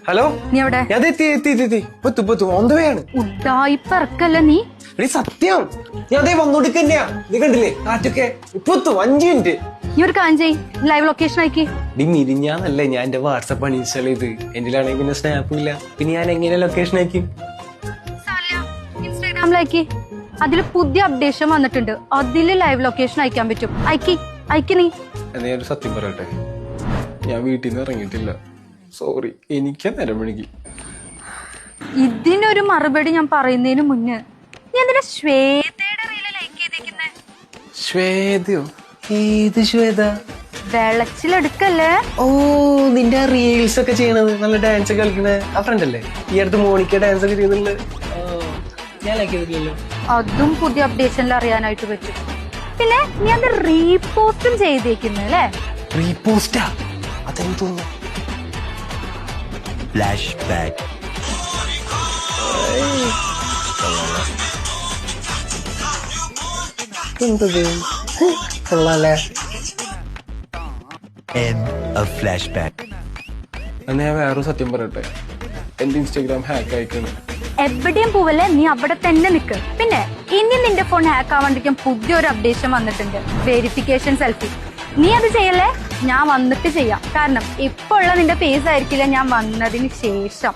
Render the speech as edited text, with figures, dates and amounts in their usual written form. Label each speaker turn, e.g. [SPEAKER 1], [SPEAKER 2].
[SPEAKER 1] Hello,
[SPEAKER 2] നീ എവിടെ? ഉഡായിപ്പറക്കല്ല നീ.
[SPEAKER 1] സത്യം ഞാൻ അതേ വന്നോടിക്കന്നെയാ. നീ കണ്ടില്ലേ കാറ്റൊക്കെ? ഇപ്പൊ 5 മിനിറ്റ്.
[SPEAKER 2] നീ ഒരു കാര്യം ചെയ്യ്, ലൈവ് ലൊക്കേഷൻ ആക്കി.
[SPEAKER 1] മിരിഞ്ഞാന്നല്ലേ ഞാൻ എന്റെ വാട്സപ്പ് അൺഇൻസ്റ്റാൾ ചെയ്ത്. എന്റെ ആണെങ്കിൽ പിന്നെ സ്നാപ്പും ഇല്ല. പിന്നെ ഞാൻ എങ്ങനെ ലൊക്കേഷൻ ആക്കി?
[SPEAKER 2] ഇൻസ്റ്റാഗ്രാമിലാക്കി. അതില് പുതിയ അപ്ഡേഷൻ വന്നിട്ടുണ്ട്. അതില് ലൈവ് ലൊക്കേഷൻ അയക്കാൻ പറ്റും. അയക്കി നീ.
[SPEAKER 1] എന്നാ ഒരു സത്യം പറയട്ടെ, ഞാൻ വീട്ടിൽ നിന്ന് ഇറങ്ങിയിട്ടില്ല. സോറി, എനിക്ക് നേരം വഴുകി.
[SPEAKER 2] ഇതിനൊരു മറുപടി ഞാൻ പറയുന്നതിന് മുന്നേ നീ എന്തിനാ ശ്വേതയുടെ റീല് ലൈക്ക് ചെയ്തേക്കുന്നേ?
[SPEAKER 1] ശ്വേതയോ? ഏത് ശ്വേത?
[SPEAKER 2] വെളച്ചിലെടുക്കല്ലേ?
[SPEAKER 1] ഓ, നിന്റെ റീൽസ് ഒക്കെ ചെയ്യണത്, നല്ല ഡാൻസ് ഒക്കെ കളിക്കണ ആ ഫ്രണ്ട് അല്ലേ? ഈ അടുത്ത് മോണിക്ക ഡാൻസ് ഒക്കെ ചെയ്യുന്നുണ്ട്. ഞാൻ ലൈക്ക് ചെയ്തിട്ടില്ലല്ലോ.
[SPEAKER 2] അതും പുതിയ അപ്ഡേഷനിൽ അറിയാനായിട്ട് പറ്റും. പിന്നെ നീ അത് റീപോസ്റ്റും ചെയ്തേക്കുന്നല്ലേ?
[SPEAKER 1] റീപോസ്റ്റാ? അതെന്ന് തോന്നുന്നു.
[SPEAKER 3] Flashback. End of flashback.
[SPEAKER 1] എന്നാ ഞാൻ വേറൊരു സത്യം പറയട്ടെ, എന്റെ ഇൻസ്റ്റാഗ്രാം ഹാക്ക് ആയിക്കാണ്.
[SPEAKER 2] എവിടെയും പോവല്ലേ, നീ അവിടെ തന്നെ നിക്ക്. പിന്നെ ഇനി നിന്റെ ഫോൺ ഹാക്ക് ആവാണ്ടിരിക്കാൻ പുതിയൊരു അപ്ഡേഷൻ വന്നിട്ടുണ്ട്, വെരിഫിക്കേഷൻ സെൽഫി. നീ അത് ചെയ്യല്ലേ, ഞാൻ വന്നിട്ട് ചെയ്യാം. കാരണം ഇപ്പൊ ഉള്ള നിന്റെ ഫേസ് ആയിരിക്കില്ല ഞാൻ വന്നതിന് ശേഷം.